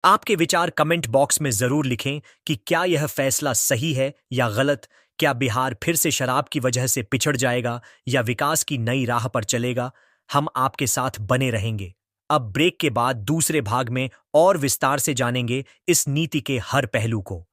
आपके विचार comment box में जरूर लिखें कि क्या यह फैसला सही है या गलत। क्या बिहार फिर से शराब की वजह से पिछड़ जाएगा या विकास की नई राह पर चलेगा? हम आपके साथ बने रहेंगे। अब ब्रेक के बाद दूसरे भाग में और विस्तार से जानेंगे इस नीति के हर पहलू को।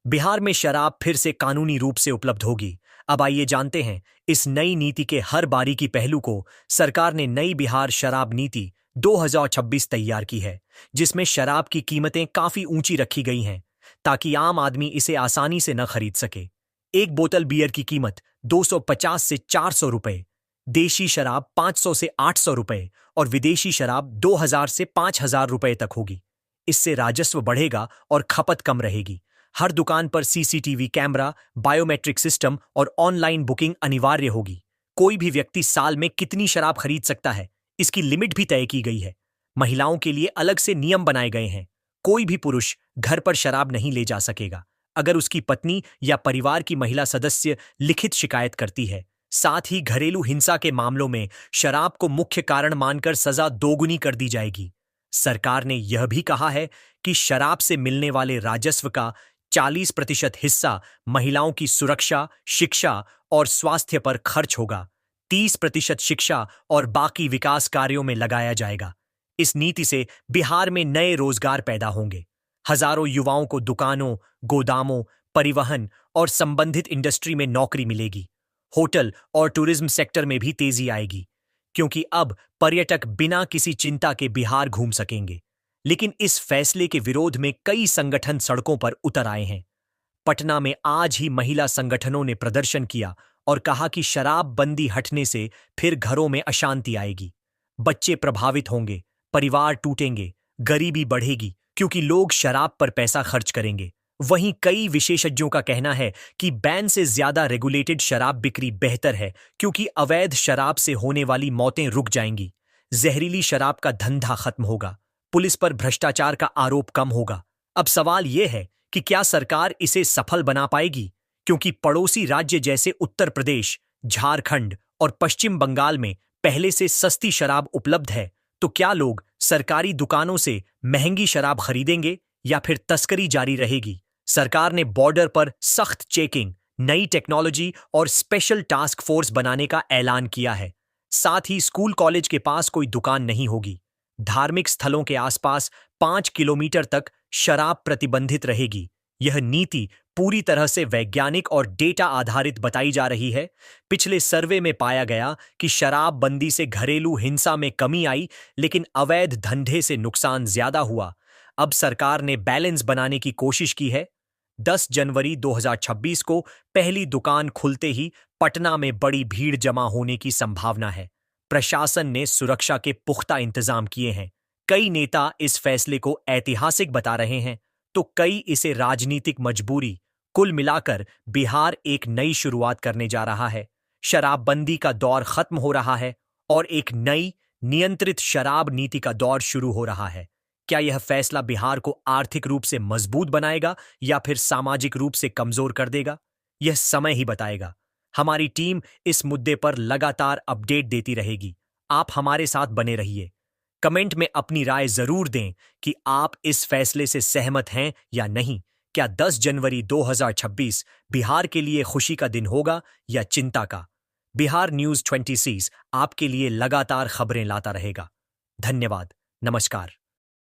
बिहार में शराब फिर से कानूनी रूप से उपलब्ध होगी। अब आइए जानते हैं इस नई नीति के हर बारीकी पहलू को। सरकार ने नई बिहार शराब नीति 2026 तैयार की है, जिसमें शराब की कीमतें काफी ऊंची रखी गई हैं ताकि आम आदमी इसे आसानी से न खरीद सके। एक बोतल बियर की कीमत 250 से 400 रुपए, देशी शराब 500 से 800 रुपए और विदेशी शराब 2000 से 5000 रुपए तक होगी। इससे राजस्व बढ़ेगा और खपत कम रहेगी। हर दुकान पर सीसीटीवी कैमरा, बायोमेट्रिक सिस्टम और ऑनलाइन बुकिंग अनिवार्य होगी। कोई भी व्यक्ति साल में कितनी शराब खरीद सकता है, इसकी लिमिट भी तय की गई है। महिलाओं के लिए अलग से नियम बनाए गए हैं। कोई भी पुरुष घर पर शराब नहीं ले जा सकेगा अगर उसकी पत्नी या परिवार की महिला सदस्य लिखित शिकायत करती है। साथ ही घरेलू हिंसा के मामलों में शराब को मुख्य कारण मानकर सजा दोगुनी कर दी जाएगी। सरकार ने यह भी कहा है कि शराब से मिलने वाले राजस्व का 40% हिस्सा महिलाओं की सुरक्षा, शिक्षा और स्वास्थ्य पर खर्च होगा। 30% शिक्षा और बाकी विकास कार्यों में लगाया जाएगा। इस नीति से बिहार में नए रोजगार पैदा होंगे। हजारों युवाओं को दुकानों, गोदामों, परिवहन और संबंधित इंडस्ट्री में नौकरी मिलेगी। होटल और टूरिज्म सेक्टर में भी तेजी आएगी, क्योंकि अब पर्यटक बिना किसी चिंता के बिहार घूम सकेंगे। लेकिन इस फैसले के विरोध में कई संगठन सड़कों पर उतर आए हैं। पटना में आज ही महिला संगठनों ने प्रदर्शन किया और कहा कि शराब बंदी हटने से फिर घरों में अशांति आएगी। बच्चे प्रभावित होंगे, परिवार टूटेंगे, गरीबी बढ़ेगी, क्योंकि लोग शराब पर पैसा खर्च करेंगे। वहीं कई विशेषज्ञों का कहना है कि बैन से ज्यादा रेगुलेटेड शराब बिक्री बेहतर है, क्योंकि अवैध शराब से होने वाली मौतें रुक जाएंगी। जहरीली शराब का धंधा खत्म होगा। पुलिस पर भ्रष्टाचार का आरोप कम होगा। अब सवाल यह है कि क्या सरकार इसे सफल बना पाएगी, क्योंकि पड़ोसी राज्य जैसे उत्तर प्रदेश, झारखंड और पश्चिम बंगाल में पहले से सस्ती शराब उपलब्ध है। तो क्या लोग सरकारी दुकानों से महंगी शराब खरीदेंगे या फिर तस्करी जारी रहेगी? सरकार ने बॉर्डर पर सख्त चेकिंग, नई टेक्नोलॉजी और स्पेशल टास्क फोर्स बनाने का ऐलान किया है। साथ ही स्कूल कॉलेज के पास कोई दुकान नहीं होगी। धार्मिक स्थलों के आसपास 5 किलोमीटर तक शराब प्रतिबंधित रहेगी। यह नीति पूरी तरह से वैज्ञानिक और डेटा आधारित बताई जा रही है। पिछले सर्वे में पाया गया कि शराब बंदी से घरेलू हिंसा में कमी आई, लेकिन अवैध धंधे से नुकसान ज्यादा हुआ। अब सरकार ने बैलेंस बनाने की कोशिश की है। 10 जनवरी 2026 को पहली दुकान खुलते ही पटना में बड़ी भीड़ जमा होने की संभावना है। प्रशासन ने सुरक्षा के पुख्ता इंतजाम किए हैं। कई नेता इस फैसले को ऐतिहासिक बता रहे हैं, तो कई इसे राजनीतिक मजबूरी। कुल मिलाकर बिहार एक नई शुरुआत करने जा रहा है। शराबबंदी का दौर खत्म हो रहा है और एक नई नियंत्रित शराब नीति का दौर शुरू हो रहा है। क्या यह फैसला बिहार को आर्थिक रूप से मजबूत बनाएगा या फिर सामाजिक रूप से कमजोर कर देगा? यह समय ही बताएगा। हमारी टीम इस मुद्दे पर लगातार अपडेट देती रहेगी। आप हमारे साथ बने रहिए। कमेंट में अपनी राय जरूर दें कि आप इस फैसले से सहमत हैं या नहीं। क्या 10 जनवरी 2026 बिहार के लिए खुशी का दिन होगा या चिंता का? बिहार न्यूज 26 आपके लिए लगातार खबरें लाता रहेगा। धन्यवाद। नमस्कार।